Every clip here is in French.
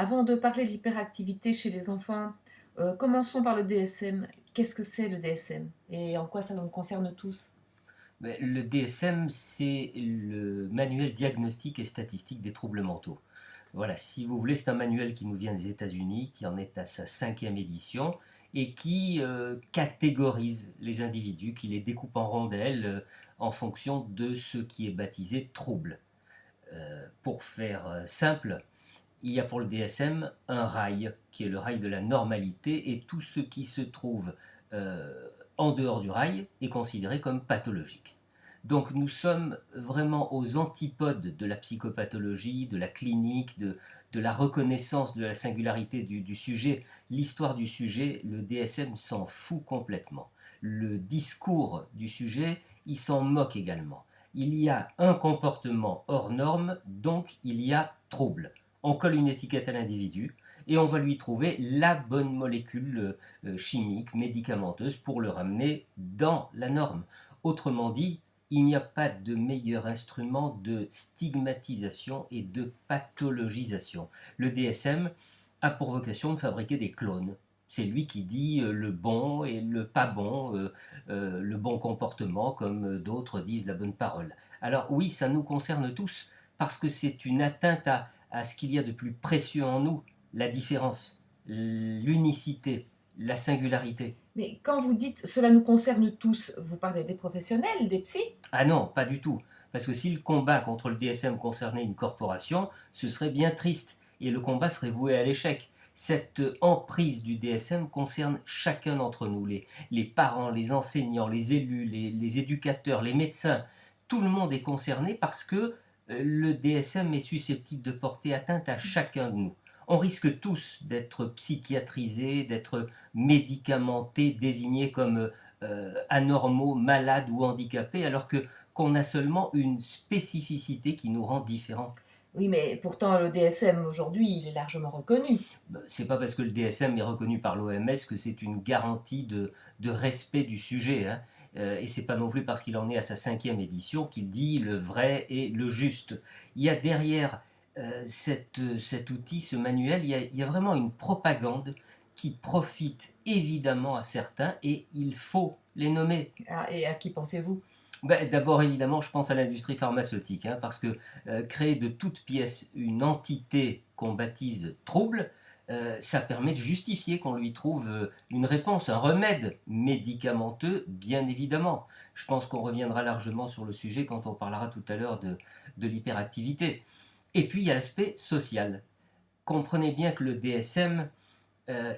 Avant de parler de l'hyperactivité chez les enfants, commençons par le DSM. Qu'est-ce que c'est le DSM et en quoi ça nous concerne tous? Ben, le DSM, c'est le manuel diagnostique et statistique des troubles mentaux. Voilà, si vous voulez, c'est un manuel qui nous vient des États-Unis, qui en est à sa cinquième édition, et qui catégorise les individus, qui les découpe en rondelles en fonction de ce qui est baptisé trouble. Pour faire simple, il y a pour le DSM un rail, qui est le rail de la normalité, et tout ce qui se trouve en dehors du rail est considéré comme pathologique. Donc nous sommes vraiment aux antipodes de la psychopathologie, de la clinique, de la reconnaissance de la singularité du sujet. L'histoire du sujet, le DSM s'en fout complètement. Le discours du sujet, il s'en moque également. Il y a un comportement hors norme, donc il y a trouble. On colle une étiquette à l'individu et on va lui trouver la bonne molécule chimique, médicamenteuse pour le ramener dans la norme. Autrement dit, il n'y a pas de meilleur instrument de stigmatisation et de pathologisation. Le DSM a pour vocation de fabriquer des clones. C'est lui qui dit le bon et le pas bon, le bon comportement, comme d'autres disent la bonne parole. Alors oui, ça nous concerne tous, parce que c'est une atteinte à ce qu'il y a de plus précieux en nous, la différence, l'unicité, la singularité. Mais quand vous dites cela nous concerne tous, vous parlez des professionnels, des psys? Ah non, pas du tout. Parce que si le combat contre le DSM concernait une corporation, ce serait bien triste et le combat serait voué à l'échec. Cette emprise du DSM concerne chacun d'entre nous, les parents, les enseignants, les élus, les éducateurs, les médecins. Tout le monde est concerné parce que le DSM est susceptible de porter atteinte à chacun de nous. On risque tous d'être psychiatrisés, d'être médicamentés, désignés comme anormaux, malades ou handicapés, alors que qu'on a seulement une spécificité qui nous rend différents. Oui, mais pourtant le DSM aujourd'hui, il est largement reconnu. C'est pas parce que le DSM est reconnu par l'OMS que c'est une garantie de respect du sujet. Hein. Et c'est pas non plus parce qu'il en est à sa cinquième édition qu'il dit le vrai et le juste. Il y a derrière cet outil, ce manuel, il y a vraiment une propagande qui profite évidemment à certains et il faut les nommer. Ah, et à qui pensez-vous? Ben, d'abord, évidemment, je pense à l'industrie pharmaceutique, hein, parce que créer de toutes pièces une entité qu'on baptise trouble, ça permet de justifier qu'on lui trouve une réponse, un remède médicamenteux, bien évidemment. Je pense qu'on reviendra largement sur le sujet quand on parlera tout à l'heure de l'hyperactivité. Et puis, il y a l'aspect social. Comprenez bien que le DSM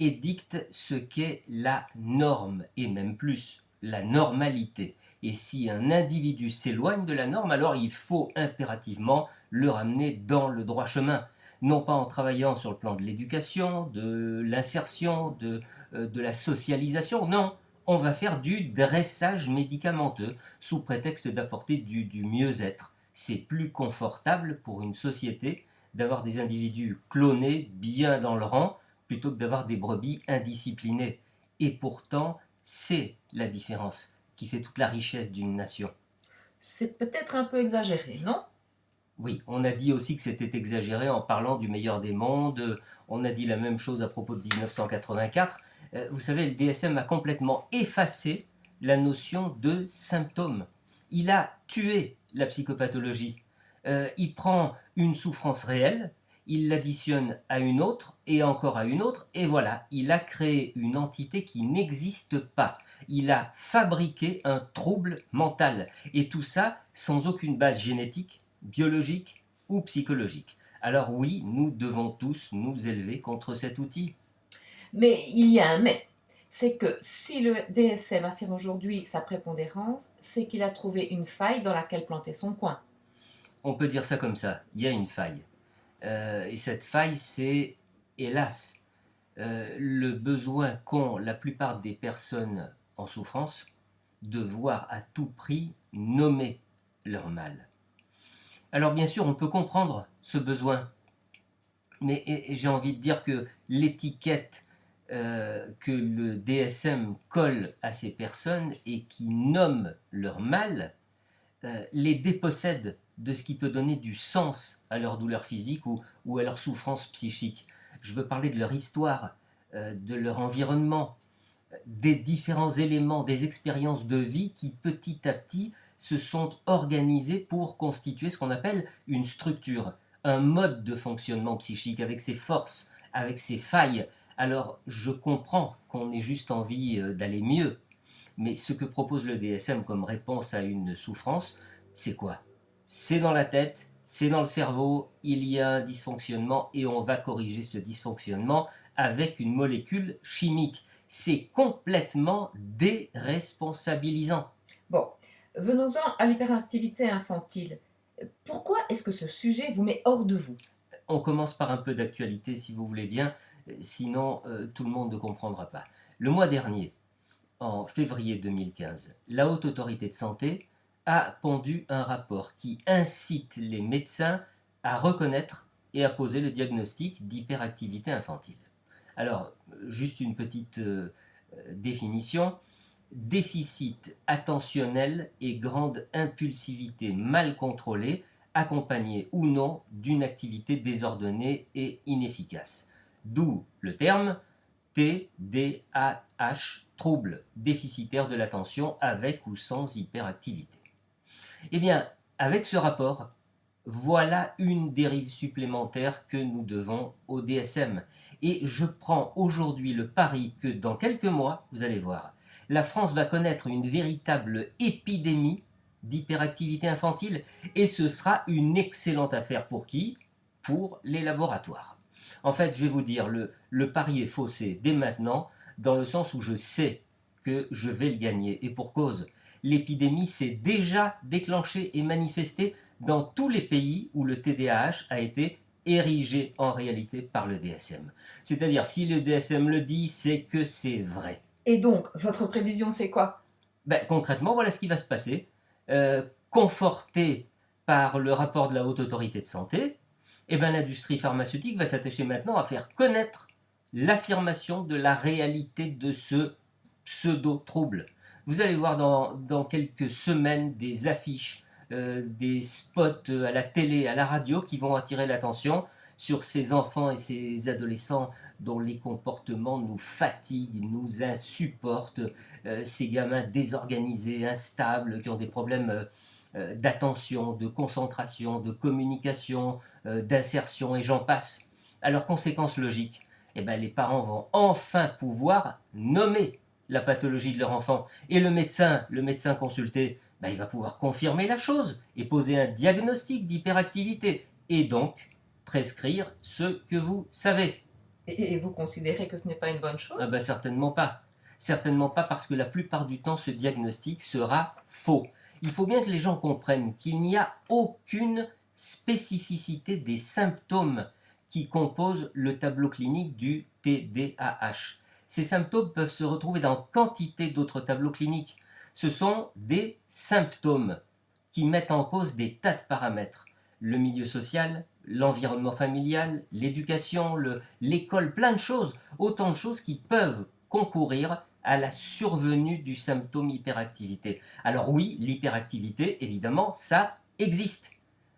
édicte ce qu'est la norme, et même plus, la normalité. Et si un individu s'éloigne de la norme, alors il faut impérativement le ramener dans le droit chemin. Non pas en travaillant sur le plan de l'éducation, de l'insertion, de la socialisation, non. On va faire du dressage médicamenteux sous prétexte d'apporter du mieux-être. C'est plus confortable pour une société d'avoir des individus clonés bien dans le rang plutôt que d'avoir des brebis indisciplinées. Et pourtant, c'est la différence qui fait toute la richesse d'une nation. C'est peut-être un peu exagéré, non? Oui, on a dit aussi que c'était exagéré en parlant du meilleur des mondes. On a dit la même chose à propos de 1984. Vous savez, le DSM a complètement effacé la notion de symptôme. Il a tué la psychopathologie. Il prend une souffrance réelle, il l'additionne à une autre et encore à une autre, et voilà, il a créé une entité qui n'existe pas. Il a fabriqué un trouble mental. Et tout ça sans aucune base génétique, biologique ou psychologique. Alors oui, nous devons tous nous élever contre cet outil. Mais il y a un mais. C'est que si le DSM affirme aujourd'hui sa prépondérance, c'est qu'il a trouvé une faille dans laquelle planter son coin. On peut dire ça comme ça, il y a une faille. Et cette faille, c'est, hélas, le besoin qu'ont la plupart des personnes en souffrance de voir à tout prix nommer leur mal. Alors bien sûr, on peut comprendre ce besoin, mais j'ai envie de dire que l'étiquette que le DSM colle à ces personnes et qui nomme leur mal les dépossède de ce qui peut donner du sens à leur douleur physique ou à leur souffrance psychique. je veux parler de leur histoire, de leur environnement, des différents éléments, des expériences de vie qui petit à petit se sont organisés pour constituer ce qu'on appelle une structure, un mode de fonctionnement psychique avec ses forces, avec ses failles. Alors je comprends qu'on ait juste envie d'aller mieux, mais ce que propose le DSM comme réponse à une souffrance, c'est quoi? C'est dans la tête, c'est dans le cerveau, il y a un dysfonctionnement et on va corriger ce dysfonctionnement avec une molécule chimique. C'est complètement déresponsabilisant. Bon, venons-en à l'hyperactivité infantile. Pourquoi est-ce que ce sujet vous met hors de vous? On commence par un peu d'actualité si vous voulez bien, sinon tout le monde ne comprendra pas. Le mois dernier, en février 2015, la Haute Autorité de Santé a pondu un rapport qui incite les médecins à reconnaître et à poser le diagnostic d'hyperactivité infantile. Alors, juste une petite définition. Déficit attentionnel et grande impulsivité mal contrôlée, accompagnée ou non d'une activité désordonnée et inefficace. D'où le terme TDAH, trouble déficitaire de l'attention avec ou sans hyperactivité. Eh bien, avec ce rapport, voilà une dérive supplémentaire que nous devons au DSM. Et je prends aujourd'hui le pari que dans quelques mois, vous allez voir, la France va connaître une véritable épidémie d'hyperactivité infantile et ce sera une excellente affaire pour qui? Pour les laboratoires. En fait, je vais vous dire, le pari est faussé dès maintenant, dans le sens où je sais que je vais le gagner. Et pour cause, l'épidémie s'est déjà déclenchée et manifestée dans tous les pays où le TDAH a été érigé en réalité par le DSM. C'est-à-dire, si le DSM le dit, c'est que c'est vrai. Et donc, votre prévision, c'est quoi? Concrètement, voilà ce qui va se passer. Conforté par le rapport de la Haute Autorité de Santé, l'industrie pharmaceutique va s'attacher maintenant à faire connaître l'affirmation de la réalité de ce pseudo-trouble. Vous allez voir dans quelques semaines des affiches, des spots à la télé, à la radio qui vont attirer l'attention sur ces enfants et ces adolescents dont les comportements nous fatiguent, nous insupportent, ces gamins désorganisés, instables, qui ont des problèmes d'attention, de concentration, de communication, d'insertion et j'en passe. Alors conséquence logique, les parents vont enfin pouvoir nommer la pathologie de leur enfant et le médecin consulté, il va pouvoir confirmer la chose et poser un diagnostic d'hyperactivité et donc prescrire ce que vous savez. Et vous considérez que ce n'est pas une bonne chose? Certainement pas. Certainement pas parce que la plupart du temps ce diagnostic sera faux. Il faut bien que les gens comprennent qu'il n'y a aucune spécificité des symptômes qui composent le tableau clinique du TDAH. Ces symptômes peuvent se retrouver dans quantité d'autres tableaux cliniques. Ce sont des symptômes qui mettent en cause des tas de paramètres. Le milieu social, l'environnement familial, l'éducation, l'école, plein de choses. Autant de choses qui peuvent concourir à la survenue du symptôme hyperactivité. Alors oui, l'hyperactivité, évidemment, ça existe.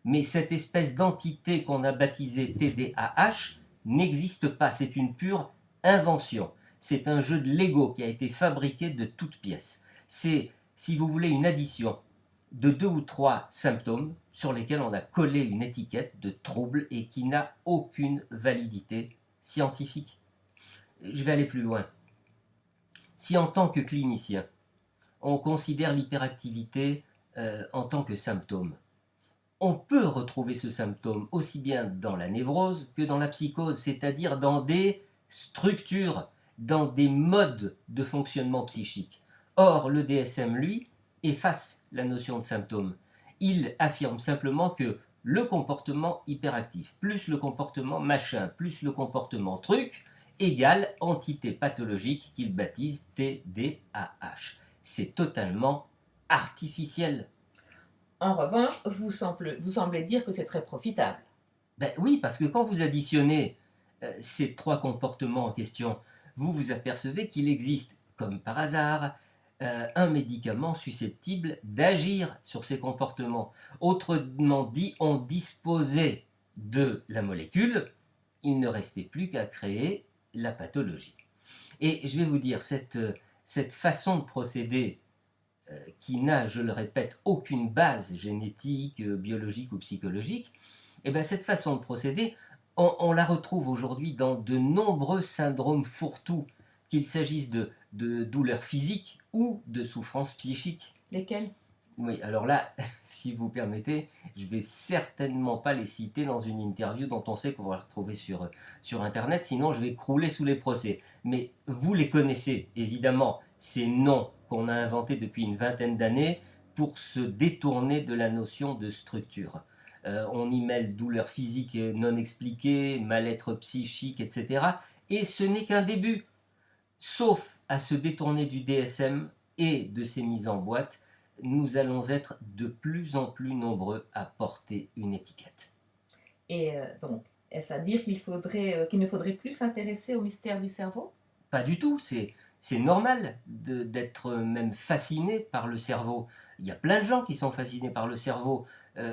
Mais cette espèce d'entité qu'on a baptisée TDAH n'existe pas. C'est une pure invention. C'est un jeu de Lego qui a été fabriqué de toutes pièces. C'est, si vous voulez, une addition de 2 ou 3 symptômes sur lesquels on a collé une étiquette de trouble et qui n'a aucune validité scientifique. Je vais aller plus loin. Si en tant que clinicien, on considère l'hyperactivité en tant que symptôme, on peut retrouver ce symptôme aussi bien dans la névrose que dans la psychose, c'est-à-dire dans des structures, dans des modes de fonctionnement psychique. Or, le DSM, lui, efface la notion de symptôme. Il affirme simplement que le comportement hyperactif, plus le comportement machin, plus le comportement truc, égale entité pathologique qu'il baptise TDAH. C'est totalement artificiel. En revanche, vous semblez dire que c'est très profitable. Oui, parce que quand vous additionnez ces 3 comportements en question, vous vous apercevez qu'il existe, comme par hasard, un médicament susceptible d'agir sur ces comportements. Autrement dit, on disposait de la molécule il ne restait plus qu'à créer la pathologie. Et je vais vous dire, cette façon de procéder qui n'a, je le répète, aucune base génétique, biologique ou psychologique, et bien cette façon de procéder, on la retrouve aujourd'hui dans de nombreux syndromes fourre-tout, qu'il s'agisse de douleurs physiques ou de souffrances psychiques. Lesquels? Oui, alors là, si vous permettez, je vais certainement pas les citer dans une interview dont on sait qu'on va les retrouver sur Internet, sinon je vais crouler sous les procès. Mais vous les connaissez, évidemment, ces noms qu'on a inventés depuis une vingtaine d'années pour se détourner de la notion de structure. On y mêle douleur physique non expliquée, mal-être psychique, etc. Et ce n'est qu'un début, sauf à se détourner du DSM et de ses mises en boîte, nous allons être de plus en plus nombreux à porter une étiquette. Et donc, est-ce à dire qu'il ne faudrait plus s'intéresser au mystère du cerveau? Pas du tout, c'est normal d'être même fasciné par le cerveau. Il y a plein de gens qui sont fascinés par le cerveau,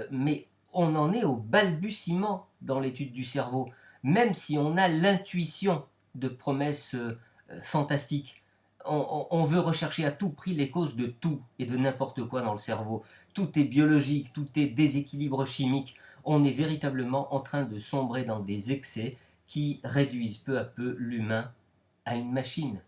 mais on en est au balbutiement dans l'étude du cerveau, même si on a l'intuition de promesses fantastiques. On veut rechercher à tout prix les causes de tout et de n'importe quoi dans le cerveau. Tout est biologique, tout est déséquilibre chimique. On est véritablement en train de sombrer dans des excès qui réduisent peu à peu l'humain à une machine.